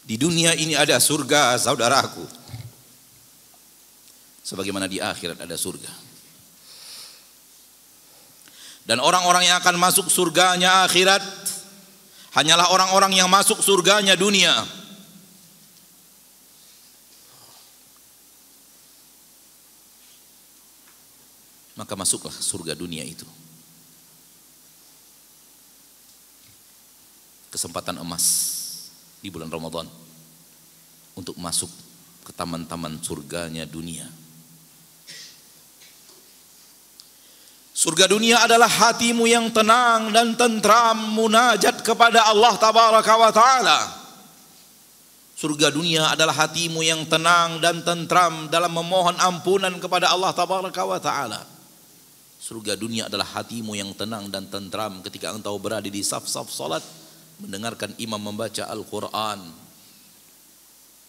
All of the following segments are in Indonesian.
Di dunia ini ada surga, saudaraku, sebagaimana di akhirat ada surga. Dan orang-orang yang akan masuk surganya akhirat hanyalah orang-orang yang masuk surganya dunia. Maka masuklah surga dunia itu. Kesempatan emas di bulan Ramadan untuk masuk ke taman-taman surganya dunia. Surga dunia adalah hatimu yang tenang dan tentram munajat kepada Allah tabaraka wa taala. Surga dunia adalah hatimu yang tenang dan tentram dalam memohon ampunan kepada Allah tabaraka wa taala. Surga dunia adalah hatimu yang tenang dan tentram ketika engkau berada di saf-saf salat mendengarkan imam membaca Al-Quran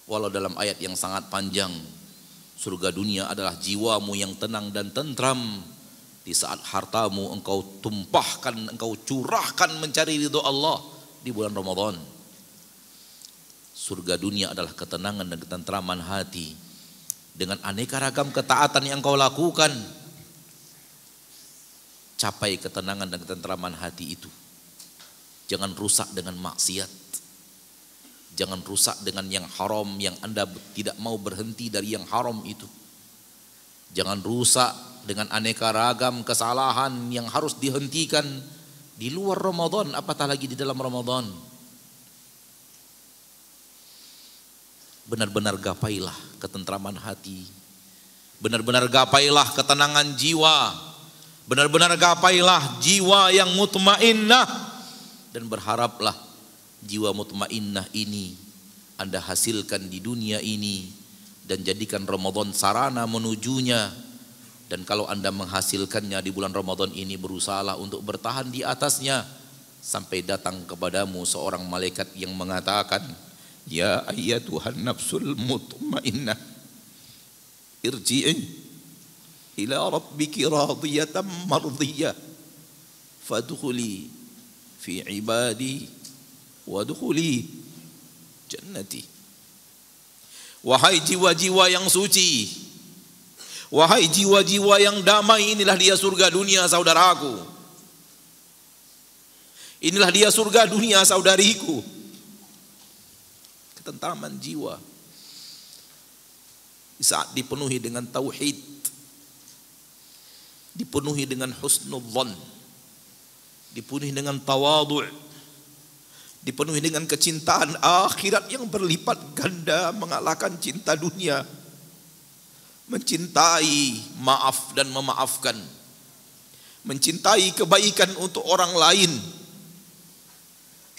walau dalam ayat yang sangat panjang. Surga dunia adalah jiwamu yang tenang dan tentram di saat hartamu engkau tumpahkan, engkau curahkan mencari ridho Allah di bulan Ramadan. Surga dunia adalah ketenangan dan ketentraman hati dengan aneka ragam ketaatan yang engkau lakukan. Capai ketenangan dan ketentraman hati itu. Jangan rusak dengan maksiat. Jangan rusak dengan yang haram yang Anda tidak mau berhenti dari yang haram itu. Jangan rusak dengan aneka ragam kesalahan yang harus dihentikan di luar Ramadan, apatah lagi di dalam Ramadan. Benar-benar gapailah ketentraman hati. Benar-benar gapailah ketenangan jiwa. Benar-benar gapailah jiwa yang mutmainnah. Dan berharaplah jiwa mutmainnah ini Anda hasilkan di dunia ini dan jadikan Ramadan sarana menujunya. Dan kalau Anda menghasilkannya di bulan Ramadan ini, berusahalah untuk bertahan di atasnya sampai datang kepadamu seorang malaikat yang mengatakan, ya ayyatuhan nafsul mutmainnah, irji'i ila rabbiki radiyatan mardiyah fadkhuli fi ibadi wadkhuli jannati. Wahai jiwa-jiwa yang suci, wahai jiwa-jiwa yang damai, inilah dia surga dunia, saudaraku. Inilah dia surga dunia, saudariku. Ketentraman jiwa di saat dipenuhi dengan tauhid, dipenuhi dengan husnul dzan, dipenuhi dengan tawadhu', dipenuhi dengan kecintaan akhirat yang berlipat ganda mengalahkan cinta dunia. Mencintai maaf dan memaafkan, mencintai kebaikan untuk orang lain,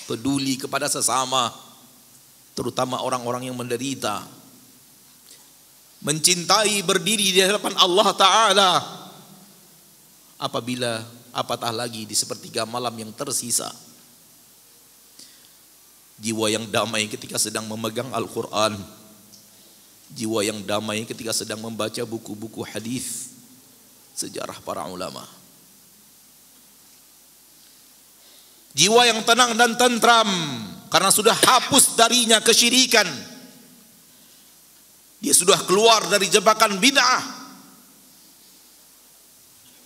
peduli kepada sesama, terutama orang-orang yang menderita, mencintai berdiri di hadapan Allah Ta'ala apabila apatah lagi di sepertiga malam yang tersisa. Jiwa yang damai ketika sedang memegang Al-Quran, jiwa yang damai ketika sedang membaca buku-buku hadis sejarah para ulama. Jiwa yang tenang dan tentram karena sudah hapus darinya kesyirikan. Dia sudah keluar dari jebakan bid'ah.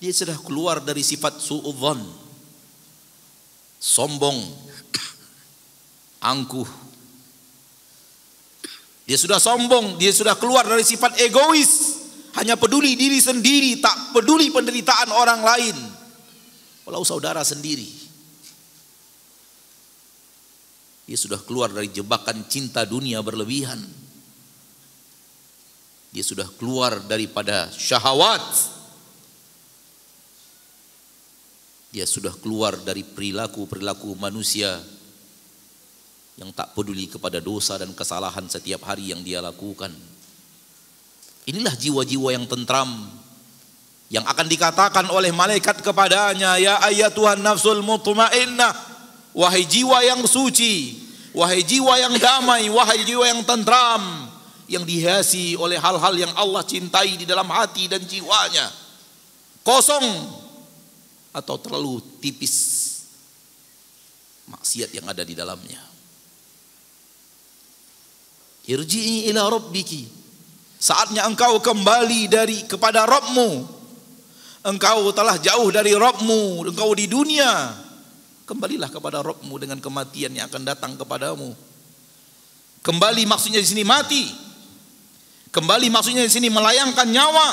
Dia sudah keluar dari sifat su'udzan, sombong, angkuh. Dia sudah sombong, dia sudah keluar dari sifat egois, hanya peduli diri sendiri, tak peduli penderitaan orang lain, walau saudara sendiri. Dia sudah keluar dari jebakan cinta dunia berlebihan. Dia sudah keluar daripada syahwat. Dia sudah keluar dari perilaku-perilaku manusia yang tak peduli kepada dosa dan kesalahan setiap hari yang dia lakukan. Inilah jiwa-jiwa yang tentram, yang akan dikatakan oleh malaikat kepadanya, ya ayyatuhan nafsul mutmainnah, wahai jiwa yang suci, wahai jiwa yang damai, wahai jiwa yang tentram, yang dihiasi oleh hal-hal yang Allah cintai di dalam hati dan jiwanya. Kosong atau terlalu tipis maksiat yang ada di dalamnya. Irji'i ila rabbiki. Saatnya engkau kembali kepada Rabbmu. Engkau telah jauh dari Rabbmu, engkau di dunia. Kembalilah kepada Rabbmu dengan kematian yang akan datang kepadamu. Kembali maksudnya di sini mati. Kembali maksudnya di sini melayangkan nyawa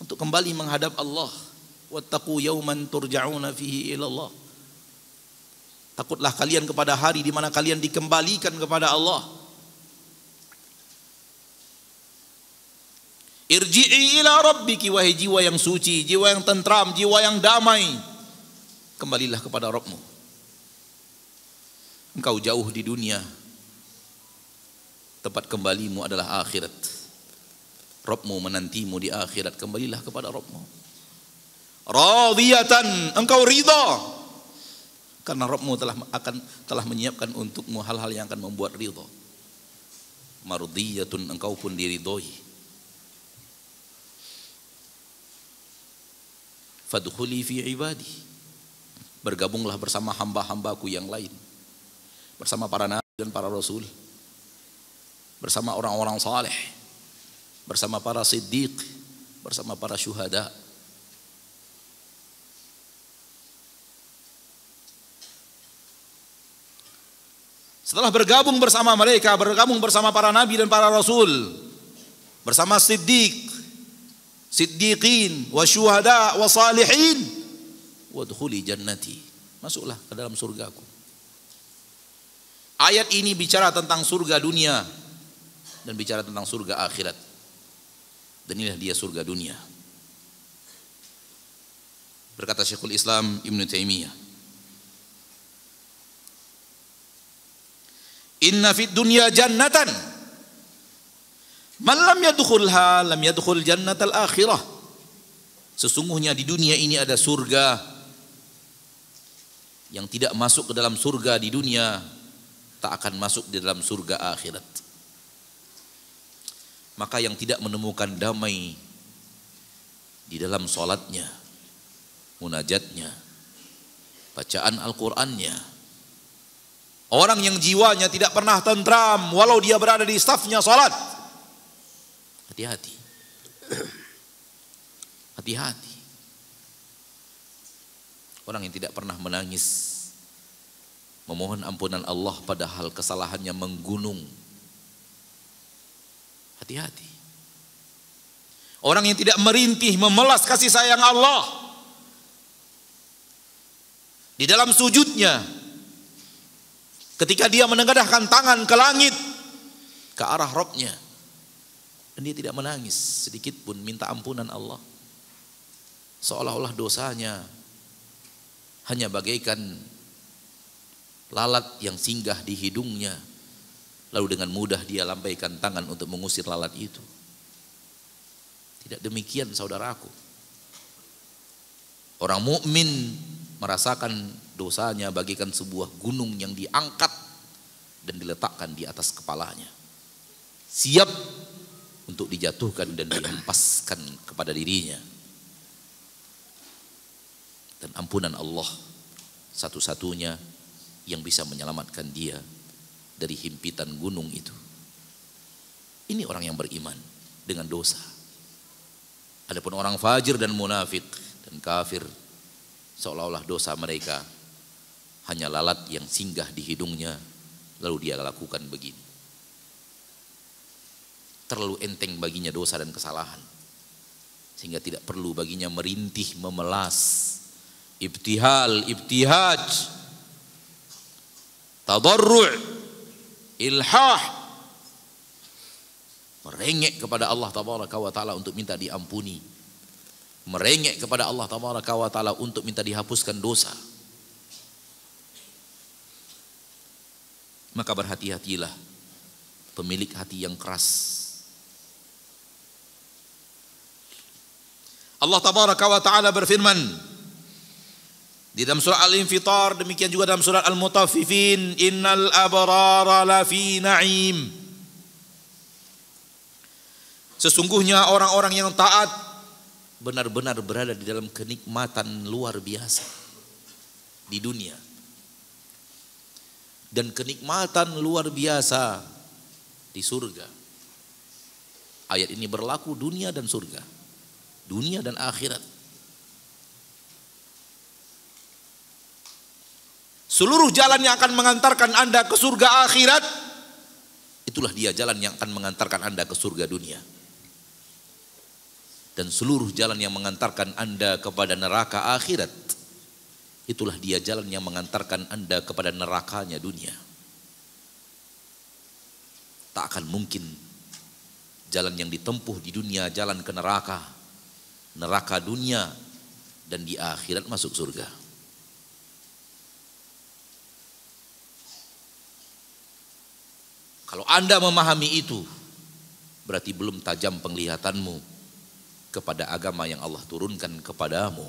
untuk kembali menghadap Allah. Wattaqu yawman turja'una fihi ila Allah. Takutlah kalian kepada hari di mana kalian dikembalikan kepada Allah. Irji'i ila rabbiki, wahai jiwa yang suci, jiwa yang tentram, jiwa yang damai. Kembalilah kepada Rabbmu. Engkau jauh di dunia. Tempat kembalimu adalah akhirat. Rabbmu menantimu di akhirat. Kembalilah kepada Rabbmu. Radiyatan, engkau ridha. Karena Rabbmu telah menyiapkan untukmu hal-hal yang akan membuat ridha. Mardiyatun, engkau pun diridhoi. Fadkhuli fi ibadi. Bergabunglah bersama hamba-hambaku yang lain. Bersama para nabi dan para rasul. Bersama orang-orang saleh. Bersama para siddiq. Bersama para syuhada. Setelah bergabung bersama mereka, bergabung bersama para nabi dan para rasul, bersama siddiq, siddiqin, wa syuhada, wa salihin, wadkhuli jannati, masuklah ke dalam surgaku. Ayat ini bicara tentang surga dunia dan bicara tentang surga akhirat. Dan inilah dia surga dunia. Berkata Syekhul Islam Ibn Taimiyah, inna fid dunya jannatan man lam yadkhulha lam yadkhul jannatal akhirah. Sesungguhnya di dunia ini ada surga. Yang tidak masuk ke dalam surga di dunia tak akan masuk di dalam surga akhirat. Maka yang tidak menemukan damai di dalam salatnya, munajatnya, bacaan Al-Qur'annya, orang yang jiwanya tidak pernah tentram walau dia berada di safnya salat, hati-hati. Hati-hati. Orang yang tidak pernah menangis, memohon ampunan Allah padahal kesalahannya menggunung, hati-hati. Orang yang tidak merintih memelas kasih sayang Allah di dalam sujudnya, ketika dia menengadahkan tangan ke langit, ke arah Rabbnya, dan dia tidak menangis sedikit pun minta ampunan Allah, seolah-olah dosanya hanya bagaikan lalat yang singgah di hidungnya, lalu dengan mudah dia lambaikan tangan untuk mengusir lalat itu. Tidak demikian saudaraku. Orang mukmin merasakan dosanya bagaikan sebuah gunung yang diangkat dan diletakkan di atas kepalanya, siap untuk dijatuhkan dan dihempaskan kepada dirinya. Dan ampunan Allah satu-satunya yang bisa menyelamatkan dia dari himpitan gunung itu. Ini orang yang beriman dengan dosa. Adapun orang fajir dan munafik dan kafir, seolah-olah dosa mereka hanya lalat yang singgah di hidungnya, lalu dia lakukan begini. Terlalu enteng baginya dosa dan kesalahan, sehingga tidak perlu baginya merintih, memelas, ibtihal, ibtihaj, tadarru', ilhah, merengek kepada Allah tabaraka wa ta'ala untuk minta diampuni, merengek kepada Allah tabaraka wa ta'ala untuk minta dihapuskan dosa. Maka berhati-hatilah pemilik hati yang keras. Allah tabaraka wa ta'ala berfirman di dalam surah Al-Infitar, demikian juga dalam surah Al-Mutaffifin, innal abrara lafi na'im. Sesungguhnya orang-orang yang taat benar-benar berada di dalam kenikmatan luar biasa di dunia. Dan kenikmatan luar biasa di surga. Ayat ini berlaku dunia dan surga, dunia dan akhirat. Seluruh jalan yang akan mengantarkan Anda ke surga akhirat, itulah dia jalan yang akan mengantarkan Anda ke surga dunia. Dan seluruh jalan yang mengantarkan Anda kepada neraka akhirat, itulah dia jalan yang mengantarkan Anda kepada nerakanya dunia. Tak akan mungkin jalan yang ditempuh di dunia jalan ke neraka, neraka dunia, dan di akhirat masuk surga. Kalau Anda memahami itu, berarti belum tajam penglihatanmu kepada agama yang Allah turunkan kepadamu.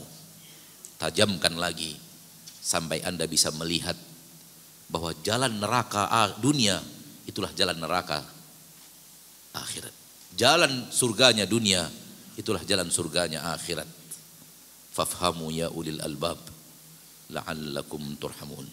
Tajamkan lagi sampai Anda bisa melihat bahwa jalan neraka dunia itulah jalan neraka akhirat. Jalan surganya dunia itulah jalan surganya akhirat. Fafhamu ya ulil albab la'allakum turhamun.